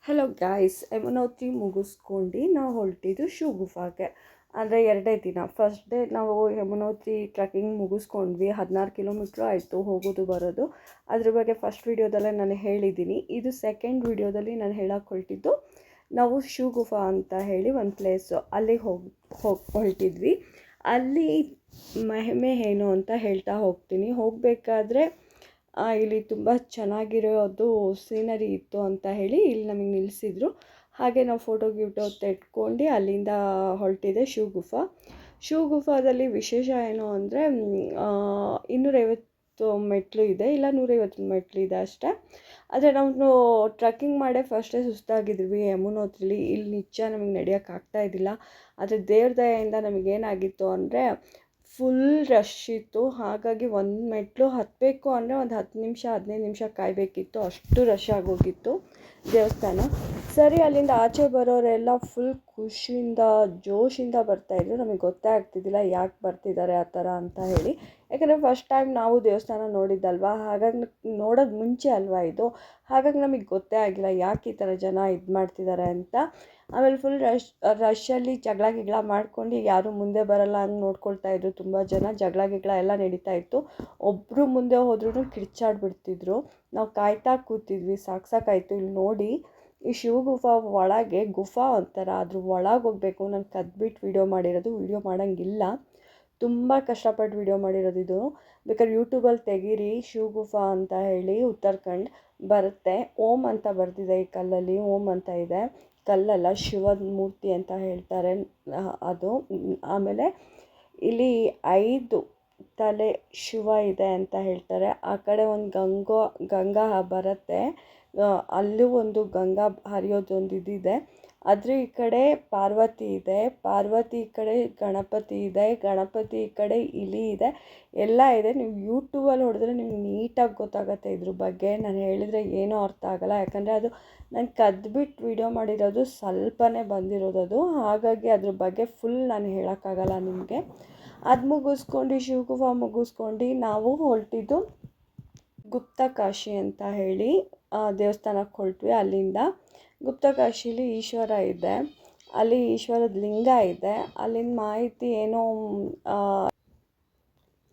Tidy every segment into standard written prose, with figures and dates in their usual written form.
Hello guys, Yamunotri ಮುಗಿಸ್ಕೊಂಡು ನಾವು ಹೊರಟಿದ್ದು ಶಿವಗುಫಾಗೆ. ಅಂದರೆ 2 ದಿನ. ಫಸ್ಟ್ ಡೇ ನಾವು ಯಮುನೋತ್ರಿ ಟ್ರೆಕ್ಕಿಂಗ್ ಮುಗಿಸ್ಕೊಂಡ್ವಿ. 16 ಕಿಲೋಮೀಟ್ರ್ ಆಯಿತು ಹೋಗೋದು ಬರೋದು. ಅದ್ರ ಬಗ್ಗೆ ಫಸ್ಟ್ ವೀಡಿಯೋದಲ್ಲೇ ನಾನು ಹೇಳಿದ್ದೀನಿ. ಇದು ಸೆಕೆಂಡ್ ವೀಡಿಯೋದಲ್ಲಿ ನಾನು ಹೇಳಕ್ಕೆ ಹೊರಟಿದ್ದು, ನಾವು ಶಿವಗುಫಾ ಅಂತ ಹೇಳಿ ಒಂದು ಪ್ಲೇಸು, ಅಲ್ಲಿಗೆ ಹೊರಟಿದ್ವಿ. ಅಲ್ಲಿ ಮಹಿಮೆ ಏನು ಅಂತ ಹೇಳ್ತಾ ಹೋಗ್ತೀನಿ. ಹೋಗಬೇಕಾದ್ರೆ ಇಲ್ಲಿ ತುಂಬ ಚೆನ್ನಾಗಿರೋದು ಸೀನರಿ ಇತ್ತು ಅಂತ ಹೇಳಿ ಇಲ್ಲಿ ನಮಗೆ ನಿಲ್ಲಿಸಿದ್ರು. ಹಾಗೆ ನಾವು ಫೋಟೋ ತೆಡ್ಕೊಂಡು ಅಲ್ಲಿಂದ ಹೊರಟಿದೆ ಶಿವಗುಫಾದಲ್ಲಿ ವಿಶೇಷ ಏನು ಅಂದರೆ 250 ಮೆಟ್ಲು ಇದೆ, ಇಲ್ಲ 150 ಮೆಟ್ಲು ಇದೆ ಅಷ್ಟೇ. ಆದರೆ ನಾವು ಟ್ರೆಕ್ಕಿಂಗ್ ಮಾಡೇ ಫಸ್ಟೇ ಸುಸ್ತಾಗಿದ್ವಿ ಯಮುನೋತ್ರಿಲಿ. ಇಲ್ಲಿ ನಿಜ ನಮಗೆ ನಡೆಯೋಕ್ಕಾಗ್ತಾ ಇದ್ದಿಲ್ಲ. ಆದರೆ ದೇವ್ರ ದಯೆಯಿಂದ ನಮಗೇನಾಗಿತ್ತು ಅಂದರೆ ಫುಲ್ ರಶ್ ಇತ್ತು. ಹಾಗಾಗಿ ಒಂದು ಮೆಟ್ಲು ಹತ್ತಬೇಕು ಅಂದರೆ ಒಂದು 10 ನಿಮಿಷ 15 ನಿಮಿಷ ಕಾಯಬೇಕಿತ್ತು, ಅಷ್ಟು ರಶ್ ಆಗೋಗಿತ್ತು ದೇವಸ್ಥಾನ. ಸರಿ, ಅಲ್ಲಿಂದ ಆಚೆ ಬರೋರೆಲ್ಲ ಫುಲ್ ಖುಷಿಯಿಂದ ಜೋಶಿಂದ ಬರ್ತಾಯಿದ್ರು. ನಮಗೆ ಗೊತ್ತೇ ಆಗ್ತಿದ್ದಿಲ್ಲ ಯಾಕೆ ಬರ್ತಿದ್ದಾರೆ ಆ ಥರ ಅಂತ ಹೇಳಿ. ಯಾಕಂದರೆ ಫಸ್ಟ್ ಟೈಮ್ ನಾವು ದೇವಸ್ಥಾನ ನೋಡಿದ್ದಲ್ವ, ಹಾಗಾಗಿ ನೋಡೋದು ಮುಂಚೆ ಅಲ್ವಾ ಇದು. ಹಾಗಾಗಿ ನಮಗೆ ಗೊತ್ತೇ ಆಗಿಲ್ಲ ಯಾಕೆ ಈ ಥರ ಜನ ಇದು ಮಾಡ್ತಿದ್ದಾರೆ ಅಂತ. ಆಮೇಲೆ ಫುಲ್ ರಶಲ್ಲಿ ಜಗಳ ಮಾಡ್ಕೊಂಡು ಯಾರೂ ಮುಂದೆ ಬರಲ್ಲ ಹಂಗೆ ನೋಡ್ಕೊಳ್ತಾಯಿದ್ರು. ತುಂಬ ಜನ ಜಗಳ ಎಲ್ಲ ನಡೀತಾ ಇತ್ತು. ಒಬ್ಬರು ಮುಂದೆ ಹೋದ್ರೂ ಕಿರ್ಚಾಡ್ಬಿಡ್ತಿದ್ರು. ನಾವು ಕಾಯ್ತಾ ಕೂತಿದ್ವಿ, ಸಾಕಾಯ್ತು. ಇಲ್ಲಿ ನೋಡಿ, ಈ ಶಿವಗುಫಾ ಒಳಗೆ ಗುಫಾ ಒಂಥರ, ಅದ್ರ ಒಳಗೆ ಹೋಗಬೇಕು. ನಾನು ಕದ್ಬಿಟ್ಟು ವೀಡಿಯೋ ಮಾಡಿರೋದು, ವೀಡಿಯೋ ಮಾಡೋಂಗಿಲ್ಲ, ತುಂಬ ಕಷ್ಟಪಟ್ಟು ವೀಡಿಯೋ ಮಾಡಿರೋದು ಇದು. ಬೇಕಾದ್ರೆ ಯೂಟ್ಯೂಬಲ್ಲಿ ತೆಗೀರಿ, ಶಿವಗುಫಾ ಅಂತ ಹೇಳಿ ಉತ್ತರಾಖಂಡ್ ಬರುತ್ತೆ. ಓಂ ಅಂತ ಬರ್ತಿದೆ ಈ ಕಲ್ಲಲ್ಲಿ, ಓಂ ಅಂತ ಇದೆ. ಕಲ್ಲಲ್ಲ, ಶಿವದ ಮೂರ್ತಿ ಅಂತ ಹೇಳ್ತಾರೆ ಅದು. ಆಮೇಲೆ ಇಲ್ಲಿ 5 ತಲೆ ಶಿವ ಇದೆ ಅಂತ ಹೇಳ್ತಾರೆ. ಆ ಕಡೆ ಒಂದು ಗಂಗಾ ಬರುತ್ತೆ, ಅಲ್ಲೂ ಒಂದು ಗಂಗಾ ಹರಿಯೋದೊಂದು ಇದಿದೆ. ಅದ್ರ ಈ ಕಡೆ ಪಾರ್ವತಿ ಇದೆ, ಪಾರ್ವತಿ ಈ ಕಡೆ ಗಣಪತಿ ಇದೆ, ಗಣಪತಿ ಈ ಕಡೆ ಇಲಿ ಇದೆ, ಎಲ್ಲ ಇದೆ. ನೀವು ಯೂಟ್ಯೂಬಲ್ಲಿ ಹೊಡೆದ್ರೆ ನಿಮ್ಗೆ ನೀಟಾಗಿ ಗೊತ್ತಾಗುತ್ತೆ ಇದ್ರ ಬಗ್ಗೆ. ನಾನು ಹೇಳಿದರೆ ಏನೂ ಅರ್ಥ ಆಗೋಲ್ಲ, ಯಾಕಂದರೆ ಅದು ನಾನು ಕದ್ಬಿಟ್ಟು ವೀಡಿಯೋ ಮಾಡಿರೋದು, ಸ್ವಲ್ಪನೇ ಬಂದಿರೋದು ಅದು. ಹಾಗಾಗಿ ಅದ್ರ ಬಗ್ಗೆ ಫುಲ್ ನಾನು ಹೇಳೋಕ್ಕಾಗಲ್ಲ ನಿಮಗೆ. ಅದು ಮುಗಿಸ್ಕೊಂಡು ಶಿವಗುಫಾ ಮುಗಿಸ್ಕೊಂಡು ನಾವು ಹೊರಟಿದ್ದು ಗುಪ್ತಕಾಶಿ ಅಂತ ಹೇಳಿ ದೇವಸ್ಥಾನಕ್ಕೆ ಹೊರಟ್ವಿ. ಅಲ್ಲಿಂದ ಗುಪ್ತಕಾಶಿಲಿ ಈಶ್ವರ ಇದೆ, ಅಲ್ಲಿ ಈಶ್ವರದ ಲಿಂಗ ಇದೆ. ಅಲ್ಲಿನ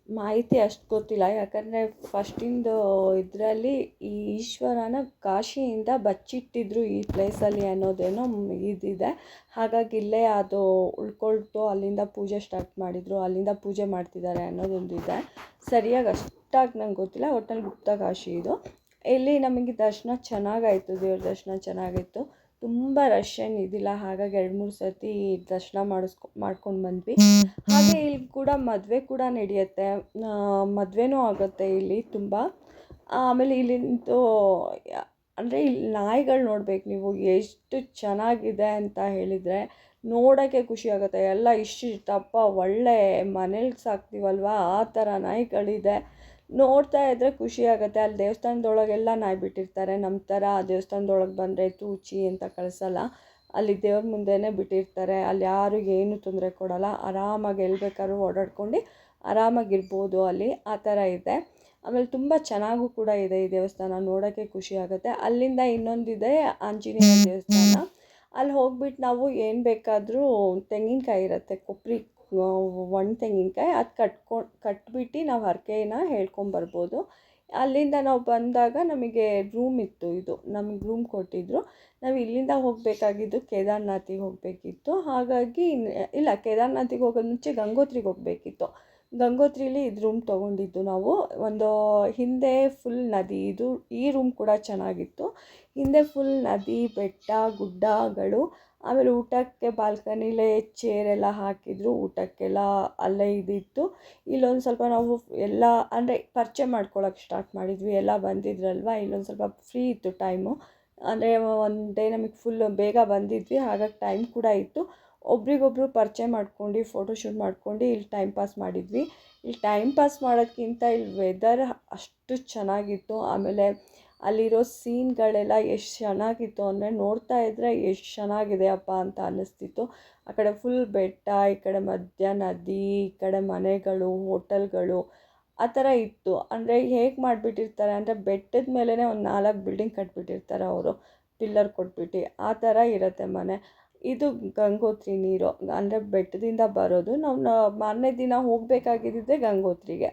ಮಾಹಿತಿ ಅಷ್ಟು ಗೊತ್ತಿಲ್ಲ, ಯಾಕಂದರೆ ಫಸ್ಟಿಂದು ಇದರಲ್ಲಿ ಈ ಈಶ್ವರನ ಕಾಶಿಯಿಂದ ಬಚ್ಚಿಟ್ಟಿದ್ರು ಈ ಪ್ಲೇಸಲ್ಲಿ ಅನ್ನೋದೇನೋ ಇದಿದೆ. ಹಾಗಾಗಿ ಇಲ್ಲೇ ಅದು ಉಳ್ಕೊಳ್ತು, ಅಲ್ಲಿಂದ ಪೂಜೆ ಸ್ಟಾರ್ಟ್ ಮಾಡಿದರು, ಅಲ್ಲಿಂದ ಪೂಜೆ ಮಾಡ್ತಿದ್ದಾರೆ ಅನ್ನೋದೊಂದಿದೆ. ಸರಿಯಾಗಿ ಅಷ್ಟಾಗಿ ನಂಗೆ ಗೊತ್ತಿಲ್ಲ. ಒಟ್ಟಲ್ಲಿ ಗುಪ್ತಕಾಶಿ ಇದು. ಇಲ್ಲಿ ನಮಗೆ ದರ್ಶನ ಚೆನ್ನಾಗಾಯಿತು, ದೇವ್ರ ದರ್ಶನ ಚೆನ್ನಾಗಿತ್ತು. ತುಂಬ ರಶ್ ಏನಿದ್ದಿಲ್ಲ, ಹಾಗಾಗಿ 2-3 ಸರ್ತಿ ದರ್ಶನ ಮಾಡ್ಕೊಂಡು ಬಂದ್ವಿ. ಹಾಗೆ ಇಲ್ಲಿ ಕೂಡ ಮದುವೆ ಕೂಡ ನಡೆಯುತ್ತೆ, ಮದುವೆನೂ ಆಗುತ್ತೆ ಇಲ್ಲಿ ತುಂಬ. ಆಮೇಲೆ ಇಲ್ಲಿಂದು ಅಂದರೆ ಇಲ್ಲಿ ನಾಯಿಗಳು ನೋಡ್ಬೇಕು ನೀವು, ಎಷ್ಟು ಚೆನ್ನಾಗಿದೆ ಅಂತ ಹೇಳಿದರೆ ನೋಡೋಕ್ಕೆ ಖುಷಿ ಆಗುತ್ತೆ. ಎಲ್ಲ ಇಷ್ಟಿಷ್ಟಪ್ಪ, ಒಳ್ಳೆ ಮನೇಲಿ ಸಾಕ್ತೀವಲ್ವ ಆ ಥರ ನಾಯಿಗಳಿದೆ. ನೋಡ್ತಾ ಇದ್ದರೆ ಖುಷಿ ಆಗುತ್ತೆ. ಅಲ್ಲಿ ದೇವಸ್ಥಾನದೊಳಗೆಲ್ಲ ನಾಯಿ ಬಿಟ್ಟಿರ್ತಾರೆ. ನಮ್ಮ ಥರ ದೇವಸ್ಥಾನದೊಳಗೆ ಬಂದರೆ ತೂಚಿ ಅಂತ ಕಳಿಸಲ್ಲ, ಅಲ್ಲಿ ದೇವ್ರ ಮುಂದೆನೇ ಬಿಟ್ಟಿರ್ತಾರೆ. ಅಲ್ಲಿ ಯಾರು ಏನು ತೊಂದರೆ ಕೊಡೋಲ್ಲ, ಆರಾಮಾಗಿ ಎಲ್ಲಿ ಬೇಕಾದ್ರೂ ಓಡಾಡ್ಕೊಂಡು ಆರಾಮಾಗಿರ್ಬೋದು ಅಲ್ಲಿ, ಆ ಥರ ಇದೆ. ಆಮೇಲೆ ತುಂಬ ಚೆನ್ನಾಗೂ ಕೂಡ ಇದೆ ಈ ದೇವಸ್ಥಾನ, ನೋಡೋಕ್ಕೆ ಖುಷಿ ಆಗುತ್ತೆ. ಅಲ್ಲಿಂದ ಇನ್ನೊಂದಿದೆ ಆಂಜನೇಯ ದೇವಸ್ಥಾನ. ಅಲ್ಲಿ ಹೋಗ್ಬಿಟ್ಟು ನಾವು ಏನು ಬೇಕಾದರೂ, ತೆಂಗಿನಕಾಯಿ ಇರುತ್ತೆ, ಕೊಬ್ಬರಿ ಒಣ ತೆಂಗಿನಕಾಯಿ, ಅದು ಕಟ್ಬಿಟ್ಟು ನಾವು ಹರಕೆನ ಹೇಳ್ಕೊಂಬರ್ಬೋದು. ಅಲ್ಲಿಂದ ನಾವು ಬಂದಾಗ ನಮಗೆ ರೂಮ್ ಇತ್ತು, ಇದು ನಮಗೆ ರೂಮ್ ಕೊಟ್ಟಿದ್ದರು. ನಾವು ಇಲ್ಲಿಂದ ಹೋಗಬೇಕಾಗಿದ್ದು ಕೇದಾರ್ನಾಥಿಗೆ ಹೋಗಬೇಕಿತ್ತು. ಹಾಗಾಗಿ ಇಲ್ಲ, ಕೇದಾರ್ನಾಥಿಗೆ ಹೋಗೋದು ಮುಂಚೆ ಗಂಗೋತ್ರಿಗೆ ಹೋಗಬೇಕಿತ್ತು. ಗಂಗೋತ್ರಿಲಿ ಇದು ರೂಮ್ ತೊಗೊಂಡಿದ್ದು ನಾವು. ಒಂದು ಹಿಂದೆ ಫುಲ್ ನದಿ, ಈ ರೂಮ್ ಕೂಡ ಚೆನ್ನಾಗಿತ್ತು. ಹಿಂದೆ ಫುಲ್ ನದಿ, ಬೆಟ್ಟ ಗುಡ್ಡಗಳು. ಆಮೇಲೆ ಊಟಕ್ಕೆ ಬಾಲ್ಕನಿಲೇ ಚೇರೆಲ್ಲ ಹಾಕಿದ್ರು, ಊಟಕ್ಕೆಲ್ಲ ಅಲ್ಲೇ ಇದಿತ್ತು. ಇಲ್ಲೊಂದು ಸ್ವಲ್ಪ ನಾವು ಎಲ್ಲ ಅಂದರೆ ಪರಿಚಯ ಮಾಡ್ಕೊಳ್ಳೋಕೆ ಸ್ಟಾರ್ಟ್ ಮಾಡಿದ್ವಿ, ಎಲ್ಲ ಬಂದಿದ್ರಲ್ವ. ಇಲ್ಲೊಂದು ಸ್ವಲ್ಪ ಫ್ರೀ ಇತ್ತು ಟೈಮು, ಅಂದರೆ ಒಂದು ಡೇ ನಮಗೆ ಫುಲ್ ಬೇಗ ಬಂದಿದ್ವಿ, ಹಾಗಾಗಿ ಟೈಮ್ ಕೂಡ ಇತ್ತು. ಒಬ್ರಿಗೊಬ್ರು ಪರಿಚಯ ಮಾಡ್ಕೊಂಡು ಫೋಟೋಶೂಟ್ ಮಾಡ್ಕೊಂಡು ಇಲ್ಲಿ ಟೈಮ್ ಪಾಸ್ ಮಾಡಿದ್ವಿ. ಇಲ್ಲಿ ಟೈಮ್ ಪಾಸ್ ಮಾಡೋದಕ್ಕಿಂತ ಇಲ್ಲಿ ವೆದರ್ ಅಷ್ಟು ಚೆನ್ನಾಗಿತ್ತು. ಆಮೇಲೆ ಅಲ್ಲಿರೋ ಸೀನ್ಗಳೆಲ್ಲ ಎಷ್ಟು ಚೆನ್ನಾಗಿತ್ತು ಅಂದರೆ ನೋಡ್ತಾ ಇದ್ದರೆ ಎಷ್ಟು ಚೆನ್ನಾಗಿದೆ ಅಪ್ಪ ಅಂತ ಅನ್ನಿಸ್ತಿತ್ತು. ಆ ಕಡೆ ಫುಲ್ ಬೆಟ್ಟ, ಈ ಕಡೆ ಮಧ್ಯ ನದಿ, ಈ ಕಡೆ ಮನೆಗಳು, ಹೋಟೆಲ್ಗಳು, ಆ ಥರ ಇತ್ತು. ಅಂದರೆ ಹೇಗೆ ಮಾಡಿಬಿಟ್ಟಿರ್ತಾರೆ ಅಂದರೆ ಬೆಟ್ಟದ ಮೇಲೇ ಒಂದು 4 ಬಿಲ್ಡಿಂಗ್ ಕಟ್ಬಿಟ್ಟಿರ್ತಾರೆ ಅವರು. ಪಿಲ್ಲರ್ ಕೊಟ್ಬಿಟ್ಟು ಆ ಥರ ಇರುತ್ತೆ ಮನೆ. ಇದು ಗಂಗೋತ್ರಿ ನೀರು, ಅಂದರೆ ಬೆಟ್ಟದಿಂದ ಬರೋದು. ನಾವು ಮಾರನೇ ದಿನ ಹೋಗಬೇಕಾಗಿದ್ದಿದ್ದೆ ಗಂಗೋತ್ರಿಗೆ.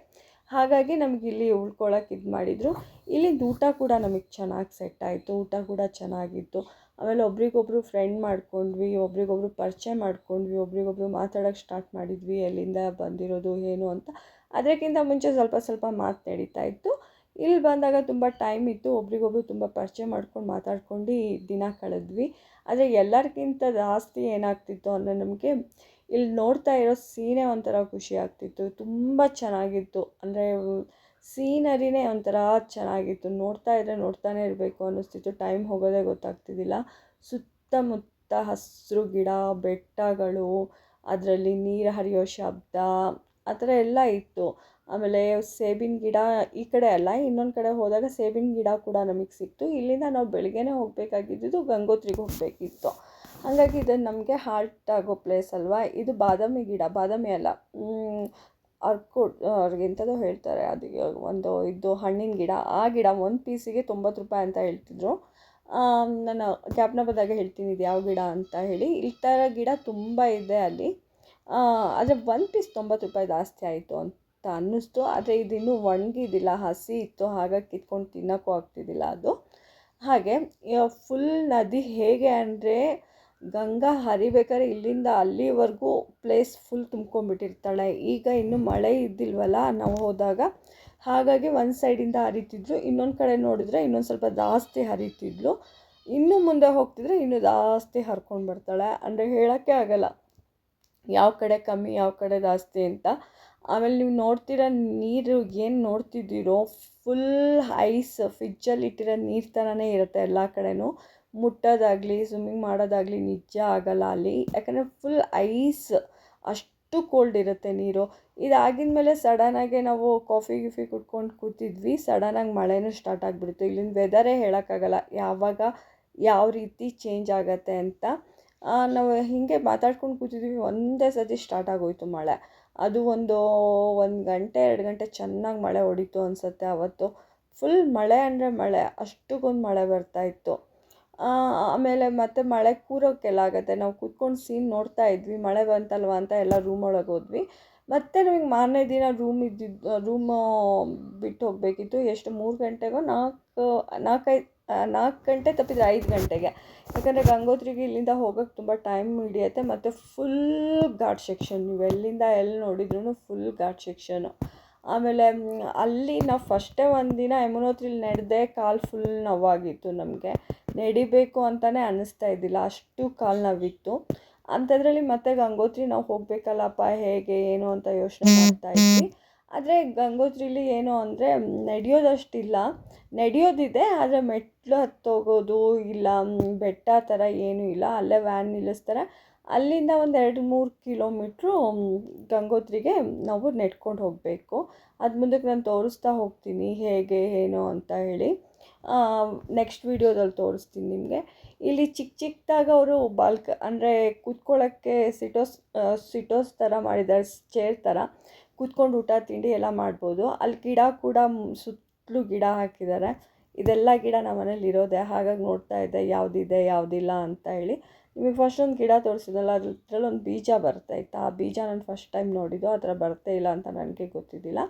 ಹಾಗಾಗಿ ನಮ್ಗೆ ಇಲ್ಲಿ ಉಳ್ಕೊಳಕ್ಕೆ ಇದು ಮಾಡಿದರು. ಇಲ್ಲಿಂದ ಊಟ ಕೂಡ ನಮಗೆ ಚೆನ್ನಾಗಿ ಸೆಟ್ ಆಯಿತು, ಊಟ ಕೂಡ ಚೆನ್ನಾಗಿತ್ತು. ಆಮೇಲೆ ಒಬ್ರಿಗೊಬ್ರು ಫ್ರೆಂಡ್ ಮಾಡ್ಕೊಂಡ್ವಿ, ಒಬ್ರಿಗೊಬ್ರು ಪರಿಚಯ ಮಾಡ್ಕೊಂಡ್ವಿ, ಒಬ್ರಿಗೊಬ್ರು ಮಾತಾಡೋಕ್ಕೆ ಸ್ಟಾರ್ಟ್ ಮಾಡಿದ್ವಿ, ಎಲ್ಲಿಂದ ಬಂದಿರೋದು ಏನು ಅಂತ. ಅದಕ್ಕಿಂತ ಮುಂಚೆ ಸ್ವಲ್ಪ ಸ್ವಲ್ಪ ಮಾತು ನಡೀತಾ ಇತ್ತು. ಇಲ್ಲಿ ಬಂದಾಗ ತುಂಬ ಟೈಮ್ ಇತ್ತು, ಒಬ್ರಿಗೊಬ್ರು ತುಂಬ ಪರಿಚಯ ಮಾಡ್ಕೊಂಡು ಮಾತಾಡ್ಕೊಂಡು ದಿನ ಕಳೆದ್ವಿ. ಆದರೆ ಎಲ್ಲರಿಗಿಂತ ಜಾಸ್ತಿ ಏನಾಗ್ತಿತ್ತು ಅಂದರೆ ನಮಗೆ ಇಲ್ಲಿ ನೋಡ್ತಾ ಇರೋ ಸೀನೇ ಒಂಥರ ಖುಷಿ ಆಗ್ತಿತ್ತು. ತುಂಬ ಚೆನ್ನಾಗಿತ್ತು, ಅಂದರೆ ಸೀನರಿನೇ ಒಂಥರ ಚೆನ್ನಾಗಿತ್ತು. ನೋಡ್ತಾ ಇದ್ದರೆ ನೋಡ್ತಾನೆ ಇರಬೇಕು ಅನ್ನಿಸ್ತಿತ್ತು, ಟೈಮ್ ಹೋಗೋದೇ ಗೊತ್ತಾಗ್ತಿದ್ದಿಲ್ಲ. ಸುತ್ತಮುತ್ತ ಹಸಿರು ಗಿಡ, ಬೆಟ್ಟಗಳು, ಅದರಲ್ಲಿ ನೀರು ಹರಿಯೋ ಶಬ್ದ ಆ ಥರ ಎಲ್ಲ ಇತ್ತು. ಆಮೇಲೆ ಸೇಬಿನ ಗಿಡ ಈ ಕಡೆ ಅಲ್ಲ, ಇನ್ನೊಂದು ಕಡೆ ಹೋದಾಗ ಸೇಬಿನ ಗಿಡ ಕೂಡ ನಮಗೆ ಸಿಕ್ತು. ಇಲ್ಲಿಂದ ನಾವು ಬೆಳಗ್ಗೆನೇ ಹೋಗಬೇಕಾಗಿದ್ದು ಗಂಗೋತ್ರಿಗೆ ಹೋಗಬೇಕಿತ್ತು. ಹಾಗಾಗಿ ಇದು ನಮಗೆ ಹಾಲ್ಟ್ ಆಗೋ ಪ್ಲೇಸ್ ಅಲ್ವಾ. ಇದು ಬಾದಾಮಿ ಗಿಡ, ಬಾದಾಮಿ ಅಲ್ಲ, ಅವ್ರಿಗೆಂಥದ್ದು ಹೇಳ್ತಾರೆ, ಅದು ಒಂದು ಇದು ಹಣ್ಣಿನ ಗಿಡ. ಆ ಗಿಡ ಒಂದು ಪೀಸಿಗೆ 90 ರೂಪಾಯಿ ಅಂತ ಹೇಳ್ತಿದ್ರು. ನಾನು ಕ್ಯಾಬ್ನ ಬಂದಾಗ ಹೇಳ್ತೀನಿ ಇದು ಯಾವ ಗಿಡ ಅಂತ ಹೇಳಿ. ಈ ಥರ ಗಿಡ ತುಂಬ ಇದೆ ಅಲ್ಲಿ. ಆದರೆ ಒಂದು ಪೀಸ್ 90 ರೂಪಾಯಿ ಜಾಸ್ತಿ ಆಯಿತು ಅಂತ ಅನ್ನಿಸ್ತು. ಆದರೆ ಇದು ಇನ್ನೂ ಒಣಗಿದ್ದಿಲ್ಲ, ಹಸಿ ಇತ್ತು, ಹಾಗಾಗಿ ಕಿತ್ಕೊಂಡು ತಿನ್ನೋಕ್ಕೂ ಆಗ್ತಿದ್ದಿಲ್ಲ ಅದು. ಹಾಗೆ ಫುಲ್ ನದಿ ಹೇಗೆ ಅಂದರೆ ಗಂಗಾ ಹರಿಬೇಕಾದ್ರೆ ಇಲ್ಲಿಂದ ಅಲ್ಲಿವರೆಗೂ ಪ್ಲೇಸ್ ಫುಲ್ ತುಂಬ್ಕೊಂಡ್ಬಿಟ್ಟಿರ್ತಾಳೆ. ಈಗ ಇನ್ನೂ ಮಳೆ ಇದ್ದಿಲ್ವಲ್ಲ ನಾವು ಹೋದಾಗ, ಹಾಗಾಗಿ ಒಂದು ಸೈಡಿಂದ ಹರಿತಿದ್ಲು, ಇನ್ನೊಂದು ಕಡೆ ನೋಡಿದ್ರೆ ಇನ್ನೊಂದು ಸ್ವಲ್ಪ ಜಾಸ್ತಿ ಹರಿತಿದ್ಲು. ಇನ್ನೂ ಮುಂದೆ ಹೋಗ್ತಿದ್ರೆ ಇನ್ನೂ ಜಾಸ್ತಿ ಹರ್ಕೊಂಡು ಬರ್ತಾಳೆ. ಅಂದರೆ ಹೇಳೋಕ್ಕೆ ಆಗಲ್ಲ ಯಾವ ಕಡೆ ಕಮ್ಮಿ ಯಾವ ಕಡೆ ಜಾಸ್ತಿ ಅಂತ. ಆಮೇಲೆ ನೀವು ನೋಡ್ತಿರೋ ನೀರು ಏನು ನೋಡ್ತಿದ್ದೀರೋ ಫುಲ್ ಐಸ್, ಫ್ರಿಜ್ಜಲ್ಲಿ ಇಟ್ಟಿರೋ ನೀರು ಥರನೇ ಇರುತ್ತೆ ಎಲ್ಲ ಕಡೆನೂ. ಮುಟ್ಟೋದಾಗಲಿ ಸ್ವಿಮ್ಮಿಂಗ್ ಮಾಡೋದಾಗಲಿ ನಿಜ ಆಗಲ್ಲ ಅಲ್ಲಿ, ಯಾಕಂದರೆ ಫುಲ್ ಐಸ್, ಅಷ್ಟು ಕೋಲ್ಡ್ ಇರುತ್ತೆ ನೀರು. ಇದಾಗಿದ ಮೇಲೆ ಸಡನ್ನಾಗೆ ನಾವು ಕಾಫಿ ಕುಟ್ಕೊಂಡು ಕೂತಿದ್ವಿ, ಸಡನ್ನಾಗಿ ಮಳೆನೂ ಸ್ಟಾರ್ಟ್ ಆಗಿಬಿಡ್ತು. ಇಲ್ಲಿನ ವೆದರೇ ಹೇಳೋಕ್ಕಾಗಲ್ಲ ಯಾವಾಗ ಯಾವ ರೀತಿ ಚೇಂಜ್ ಆಗುತ್ತೆ ಅಂತ. ನಾವು ಹೀಗೆ ಮಾತಾಡ್ಕೊಂಡು ಕೂತಿದ್ವಿ, ಒಂದೇ ಸತಿ ಸ್ಟಾರ್ಟ್ ಆಗೋಯ್ತು ಮಳೆ. ಅದು ಒಂದು ಗಂಟೆ 2 ಗಂಟೆ ಚೆನ್ನಾಗಿ ಮಳೆ ಹೊಡಿತು ಅನಿಸುತ್ತೆ ಅವತ್ತು. ಫುಲ್ ಮಳೆ ಅಂದರೆ ಮಳೆ, ಅಷ್ಟಕ್ಕೊಂದು ಮಳೆ ಬರ್ತಾಯಿತ್ತು. ಆಮೇಲೆ ಮತ್ತೆ ಮಳೆ ಕೂರೋಕ್ಕೆಲ್ಲ ಆಗುತ್ತೆ. ನಾವು ಕೂತ್ಕೊಂಡು ಸೀನ್ ನೋಡ್ತಾ ಇದ್ವಿ, ಮಳೆ ಬಂತಲ್ವ ಅಂತ ಎಲ್ಲ ರೂಮ್ ಒಳಗೆ ಹೋದ್ವಿ. ಮತ್ತು ನಮಗೆ ಮಾರನೇ ದಿನ ರೂಮು ಬಿಟ್ಟು ಹೋಗಬೇಕಿತ್ತು. ಎಷ್ಟು 3 ಗಂಟೆಗೋ 4 ಗಂಟೆ ತಪ್ಪಿದ್ರೆ 5 ಗಂಟೆಗೆ. ಯಾಕಂದರೆ ಗಂಗೋತ್ರಿಗೆ ಇಲ್ಲಿಂದ ಹೋಗೋಕ್ಕೆ ತುಂಬ ಟೈಮ್ ಹಿಡಿಯುತ್ತೆ. ಮತ್ತು ಫುಲ್ ಘಾಟ್ ಸೆಕ್ಷನ್, ನೀವು ಎಲ್ಲಿಂದ ಎಲ್ಲಿ ನೋಡಿದ್ರೂ ಫುಲ್ ಘಾಟ್ ಸೆಕ್ಷನು. ಆಮೇಲೆ ಅಲ್ಲಿ ನಾವು ಫಸ್ಟೇ ಒಂದು ದಿನ ಯಮುನೋತ್ರಿಲಿ ನಡೆದೇ ಕಾಲು ಫುಲ್ ನೋವಾಗಿತ್ತು. ನಮಗೆ ನಡಿಬೇಕು ಅಂತಲೇ ಅನ್ನಿಸ್ತಾ ಇದ್ದಿಲ್ಲ, ಅಷ್ಟು ಕಾಲು ನೋವಿತ್ತು. ಅಂಥದ್ರಲ್ಲಿ ಮತ್ತೆ ಗಂಗೋತ್ರಿ ನಾವು ಹೋಗಬೇಕಲ್ಲಪ್ಪ ಹೇಗೆ ಏನು ಅಂತ ಯೋಚನೆ ಮಾಡ್ತಾಯಿದ್ವಿ. ಆದರೆ ಗಂಗೋತ್ರಿಲಿ ಏನು ಅಂದರೆ ನಡೆಯೋದಷ್ಟಿಲ್ಲ, ನಡೆಯೋದಿದೆ, ಆದರೆ ಮೆಟ್ಲು ಹತ್ತೋಗೋದು ಇಲ್ಲ, ಬೆಟ್ಟ ಥರ ಏನೂ ಇಲ್ಲ. ಅಲ್ಲೇ ವ್ಯಾನ್ ನಿಲ್ಲಿಸ್ತಾರೆ, ಅಲ್ಲಿಂದ ಒಂದು 2-3 ಕಿಲೋಮೀಟ್ರು ಗಂಗೋತ್ರಿಗೆ ನಾವು ನೆಡ್ಕೊಂಡು ಹೋಗಬೇಕು. ಅದು ಮುಂದಕ್ಕೆ ನಾನು ತೋರಿಸ್ತಾ ಹೋಗ್ತೀನಿ ಹೇಗೆ ಏನು ಅಂತ ಹೇಳಿ. ನೆಕ್ಸ್ಟ್ ವೀಡಿಯೋದಲ್ಲಿ ತೋರಿಸ್ತೀನಿ ನಿಮಗೆ. ಇಲ್ಲಿ ಚಿಕ್ಕದಾಗಿ ಅವರು ಅಂದರೆ ಕೂತ್ಕೊಳ್ಳೋಕ್ಕೆ ಸಿಟೋಸ್ ಥರ ಮಾಡಿದ್ದಾರೆ, ಚೇರ್ ಥರ ಕೂತ್ಕೊಂಡು ಊಟ ತಿಂಡಿ ಎಲ್ಲ ಮಾಡ್ಬೋದು. ಅಲ್ಲಿ ಗಿಡ ಕೂಡ ಸುತ್ತಲೂ ಗಿಡ ಹಾಕಿದ್ದಾರೆ. ಇದೆಲ್ಲ ಗಿಡ ನಮ್ಮ ಮನೇಲಿ ಇರೋದೆ, ಹಾಗಾಗಿ ನೋಡ್ತಾ ಇದ್ದೆ ಯಾವುದಿದೆ ಯಾವುದಿಲ್ಲ ಅಂತ ಹೇಳಿ. ನಿಮಗೆ ಫಸ್ಟ್ ಒಂದು ಗಿಡ ತೋರಿಸಿದಲ್ಲ, ಅದ್ರಲ್ಲಿ ಒಂದು ಬೀಜ ಬರ್ತಾಯಿತ್ತು. ಆ ಬೀಜ ನಾನು ಫಸ್ಟ್ ಟೈಮ್ ನೋಡಿದ್ದು, ಆ ಥರ ಬರ್ತೇ ಇಲ್ಲ ಅಂತ ನನಗೆ ಗೊತ್ತಿದ್ದಿಲ್ಲ.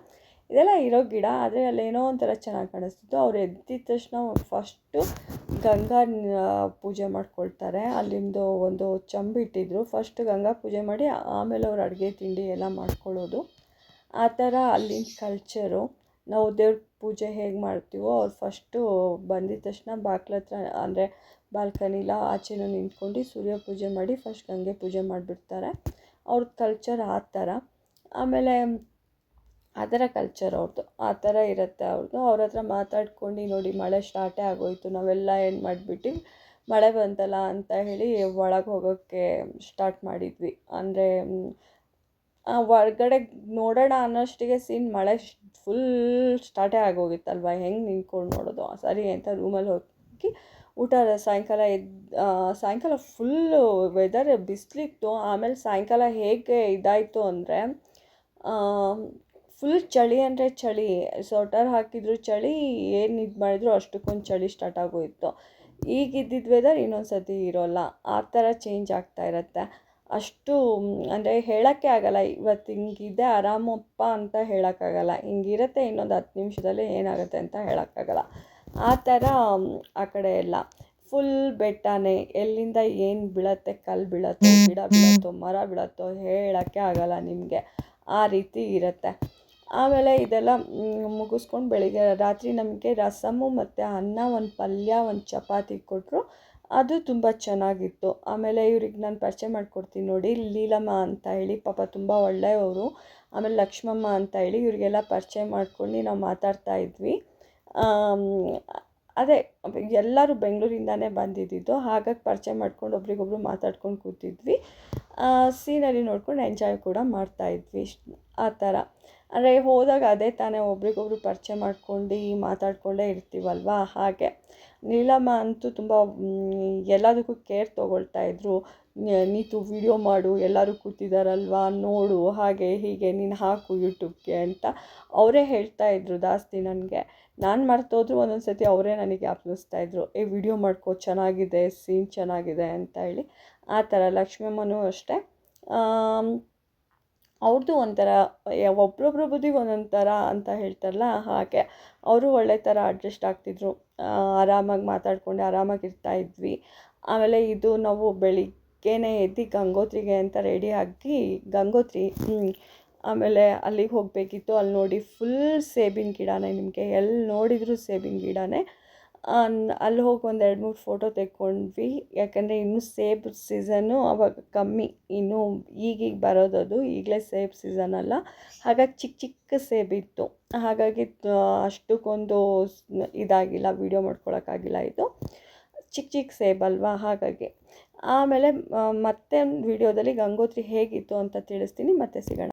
ಇದೆಲ್ಲ ಇರೋ ಗಿಡ, ಆದರೆ ಅಲ್ಲೇನೋ ಒಂಥರ ಚೆನ್ನಾಗಿ ಕಾಣಿಸ್ತಿತ್ತು. ಅವ್ರು ಎದ್ದಿದ ತಕ್ಷಣ ಫಸ್ಟು ಗಂಗಾ ಪೂಜೆ ಮಾಡ್ಕೊಳ್ತಾರೆ. ಅಲ್ಲಿಂದು ಒಂದು ಚಂಬು ಇಟ್ಟಿದ್ರು, ಫಸ್ಟ್ ಗಂಗಾ ಪೂಜೆ ಮಾಡಿ ಆಮೇಲೆ ಅವ್ರು ಅಡುಗೆ ತಿಂಡಿ ಎಲ್ಲ ಮಾಡ್ಕೊಳ್ಳೋದು. ಆ ಥರ ಅಲ್ಲಿನ ಕಲ್ಚರು. ನಾವು ದೇವ್ರ ಪೂಜೆ ಹೇಗೆ ಮಾಡ್ತೀವೋ ಅವ್ರು ಫಸ್ಟು ಬಂದಿದ ತಕ್ಷಣ ಬಾಗ್ಲ ಹತ್ರ ಅಂದರೆ ಬಾಲ್ಕನಿಲ ಆಚೆನೂ ನಿಂತ್ಕೊಂಡು ಸೂರ್ಯ ಪೂಜೆ ಮಾಡಿ ಫಸ್ಟ್ ಗಂಗೆ ಪೂಜೆ ಮಾಡಿಬಿಡ್ತಾರೆ. ಅವ್ರದ್ದು ಕಲ್ಚರ್ ಆ ಥರ. ಆಮೇಲೆ ಆ ಥರ ಕಲ್ಚರ್ ಅವ್ರದ್ದು, ಆ ಥರ ಇರುತ್ತೆ ಅವ್ರದ್ದು. ಅವ್ರ ಹತ್ರ ಮಾತಾಡ್ಕೊಂಡು ನೋಡಿ ಮಳೆ ಸ್ಟಾರ್ಟೇ ಆಗೋಯಿತು. ನಾವೆಲ್ಲ ಏನು ಮಾಡಿಬಿಟ್ಟು ಮಳೆ ಬಂತಲ್ಲ ಅಂತ ಹೇಳಿ ಒಳಗೆ ಹೋಗೋಕ್ಕೆ ಸ್ಟಾರ್ಟ್ ಮಾಡಿದ್ವಿ. ಅಂದರೆ ಹೊರ್ಗಡೆ ನೋಡೋಣ ಅನ್ನೋಷ್ಟಿಗೆ ಮಳೆ ಫುಲ್ ಸ್ಟಾರ್ಟೇ ಆಗೋಗಿತ್ತಲ್ವ, ಹೆಂಗೆ ನಿಂತ್ಕೊಂಡು ನೋಡೋದು. ಸರಿ ಅಂತ ರೂಮಲ್ಲಿ ಹೋಗಿ ಊಟ ಸಾಯಂಕಾಲ ಫುಲ್ಲು ವೆದರ್ ಬಿಸಿಲಿತ್ತು. ಆಮೇಲೆ ಸಾಯಂಕಾಲ ಹೇಗೆ ಇದಾಯಿತು ಅಂದರೆ ಫುಲ್ ಚಳಿ ಅಂದರೆ ಚಳಿ, ಸ್ವೆಟರ್ ಹಾಕಿದ್ರು ಚಳಿ, ಏನು ಇದು ಮಾಡಿದ್ರು ಅಷ್ಟಕ್ಕೊಂದು ಚಳಿ ಸ್ಟಾರ್ಟ್ ಆಗೋಯಿತು. ಈಗಿದ್ದಿದ್ದು ವೆದರ್ ಇನ್ನೊಂದು ಸತಿ ಇರೋಲ್ಲ, ಆ ಥರ ಚೇಂಜ್ ಆಗ್ತಾ ಇರುತ್ತೆ. ಅಷ್ಟು ಅಂದರೆ ಹೇಳೋಕ್ಕೆ ಆಗಲ್ಲ, ಇವತ್ತು ಹಿಂಗಿದೆ ಆರಾಮಪ್ಪ ಅಂತ ಹೇಳೋಕ್ಕಾಗಲ್ಲ. ಹಿಂಗಿರುತ್ತೆ, ಇನ್ನೊಂದು 10 ನಿಮಿಷದಲ್ಲಿ ಏನಾಗುತ್ತೆ ಅಂತ ಹೇಳೋಕ್ಕಾಗಲ್ಲ. ಆ ಥರ ಆ ಕಡೆ ಎಲ್ಲ ಫುಲ್ ಬೆಟ್ಟನೇ, ಎಲ್ಲಿಂದ ಏನು ಬೀಳತ್ತೆ, ಕಲ್ಲು ಬೀಳತ್ತೋ, ಗಿಡ ಬೀಳತ್ತೋ, ಮರ ಬೀಳತ್ತೋ ಹೇಳೋಕ್ಕೆ ಆಗಲ್ಲ ನಿಮಗೆ, ಆ ರೀತಿ ಇರುತ್ತೆ. ಆಮೇಲೆ ಇದೆಲ್ಲ ಮುಗಿಸ್ಕೊಂಡು ಬೆಳಿಗ್ಗೆ ರಾತ್ರಿ ನಮಗೆ ರಸಮ್ಮು ಮತ್ತು ಅನ್ನ, ಒಂದು ಪಲ್ಯ, ಒಂದು ಚಪಾತಿ ಕೊಟ್ಟರು. ಅದು ತುಂಬ ಚೆನ್ನಾಗಿತ್ತು. ಆಮೇಲೆ ಇವ್ರಿಗೆ ನಾನು ಪರಿಚಯ ಮಾಡಿಕೊಡ್ತೀನಿ ನೋಡಿ, ಲೀಲಮ್ಮ ಅಂತ ಹೇಳಿ, ಪಾಪ ತುಂಬ ಒಳ್ಳೆಯವರು. ಆಮೇಲೆ ಲಕ್ಷ್ಮಮ್ಮ ಅಂತ ಹೇಳಿ, ಇವರಿಗೆಲ್ಲ ಪರಿಚಯ ಮಾಡ್ಕೊಂಡು ನಾವು ಮಾತಾಡ್ತಾ ಇದ್ವಿ. ಅದೇ ಎಲ್ಲರೂ ಬೆಂಗಳೂರಿಂದನೇ ಬಂದಿದ್ದಿದ್ದು, ಹಾಗಾಗಿ ಪರಿಚಯ ಮಾಡ್ಕೊಂಡು ಒಬ್ರಿಗೊಬ್ರು ಮಾತಾಡ್ಕೊಂಡು ಕೂತಿದ್ವಿ. ಸೀನರಿ ನೋಡ್ಕೊಂಡು ಎಂಜಾಯ್ ಕೂಡ ಮಾಡ್ತಾಯಿದ್ವಿ. ಆ ಥರ ಅಂದರೆ ಹೋದಾಗ ಅದೇ ತಾನೇ, ಒಬ್ರಿಗೊಬ್ರು ಪರಿಚಯ ಮಾಡ್ಕೊಂಡು ಮಾತಾಡ್ಕೊಂಡೇ ಇರ್ತೀವಲ್ವ, ಹಾಗೆ. ನೀಲಮ್ಮ ಅಂತೂ ತುಂಬ ಎಲ್ಲದಕ್ಕೂ ಕೇರ್ ತೊಗೊಳ್ತಾಯಿದ್ರು. ನೀತು ವಿಡಿಯೋ ಮಾಡು, ಎಲ್ಲರೂ ಕೂತಿದ್ದಾರಲ್ವ ನೋಡು, ಹಾಗೆ ಹೀಗೆ ನೀನು ಹಾಕು ಯೂಟ್ಯೂಬ್ಗೆ ಅಂತ ಅವರೇ ಹೇಳ್ತಾಯಿದ್ರು ಜಾಸ್ತಿ ನನಗೆ. ನಾನು ಮರ್ತೋದ್ರು ಒಂದೊಂದು ಸತಿ ಅವರೇ ನನಗೆ ಜ್ಞಾಪಿಸ್ತಾಯಿದ್ರು, ವಿಡಿಯೋ ಮಾಡ್ಕೋ, ಚೆನ್ನಾಗಿದೆ, ಸೀನ್ ಚೆನ್ನಾಗಿದೆ ಅಂತ ಹೇಳಿ. ಆ ಥರ ಲಕ್ಷ್ಮಮ್ಮನೂ ಅಷ್ಟೇ, ಅವ್ರದ್ದು ಒಂಥರ ಒಬ್ರೊಬ್ರ ಬುದ್ಧಿಗೆ ಒಂದೊಂದು ಥರ ಅಂತ ಹೇಳ್ತಾರಲ್ಲ, ಹಾಗೆ ಅವರು ಒಳ್ಳೆ ಥರ ಅಡ್ಜಸ್ಟ್ ಆಗ್ತಿದ್ರು. ಆರಾಮಾಗಿ ಮಾತಾಡಿಕೊಂಡು ಆರಾಮಾಗಿರ್ತಾ ಇದ್ವಿ. ಆಮೇಲೆ ಇದು ನಾವು ಬೆಳಿಗ್ಗೆನೇ ಎದ್ದು ಗಂಗೋತ್ರಿಗೆ ಅಂತ ರೆಡಿ ಆಗಿ ಗಂಗೋತ್ರಿ ಆಮೇಲೆ ಅಲ್ಲಿಗೆ ಹೋಗಬೇಕಿತ್ತು. ಅಲ್ಲಿ ನೋಡಿ ಫುಲ್ ಸೇಬಿನ ಗಿಡನೇ, ನಿಮಗೆ ಎಲ್ಲಿ ನೋಡಿದರೂ ಸೇಬಿನ ಗಿಡನೇ. ಅಲ್ಲಿ ಹೋಗಿ ಒಂದು 2-3 ಫೋಟೋ ತೆಕ್ಕೊಂಡ್ವಿ. ಯಾಕಂದರೆ ಇನ್ನೂ ಸೇಬು ಸೀಸನ್ನು ಅವಾಗ ಕಮ್ಮಿ, ಇನ್ನೂ ಈಗೀಗ ಬರೋದದು, ಈಗಲೇ ಸೇಬು ಸೀಸನ್ ಅಲ್ಲ. ಹಾಗಾಗಿ ಚಿಕ್ಕ ಚಿಕ್ಕ ಸೇಬಿತ್ತು, ಹಾಗಾಗಿ ಅಷ್ಟಕ್ಕೊಂದು ಇದಾಗಿಲ್ಲ, ವೀಡಿಯೋ ಮಾಡ್ಕೊಳಕ್ಕಾಗಿಲ್ಲ. ಇದು ಚಿಕ್ಕ ಚಿಕ್ಕ ಸೇಬಲ್ವಾ, ಹಾಗಾಗಿ. ಆಮೇಲೆ ಮತ್ತೆ ವೀಡಿಯೋದಲ್ಲಿ ಗಂಗೋತ್ರಿ ಹೇಗಿತ್ತು ಅಂತ ತಿಳಿಸ್ತೀನಿ, ಮತ್ತೆ ಸಿಗೋಣ.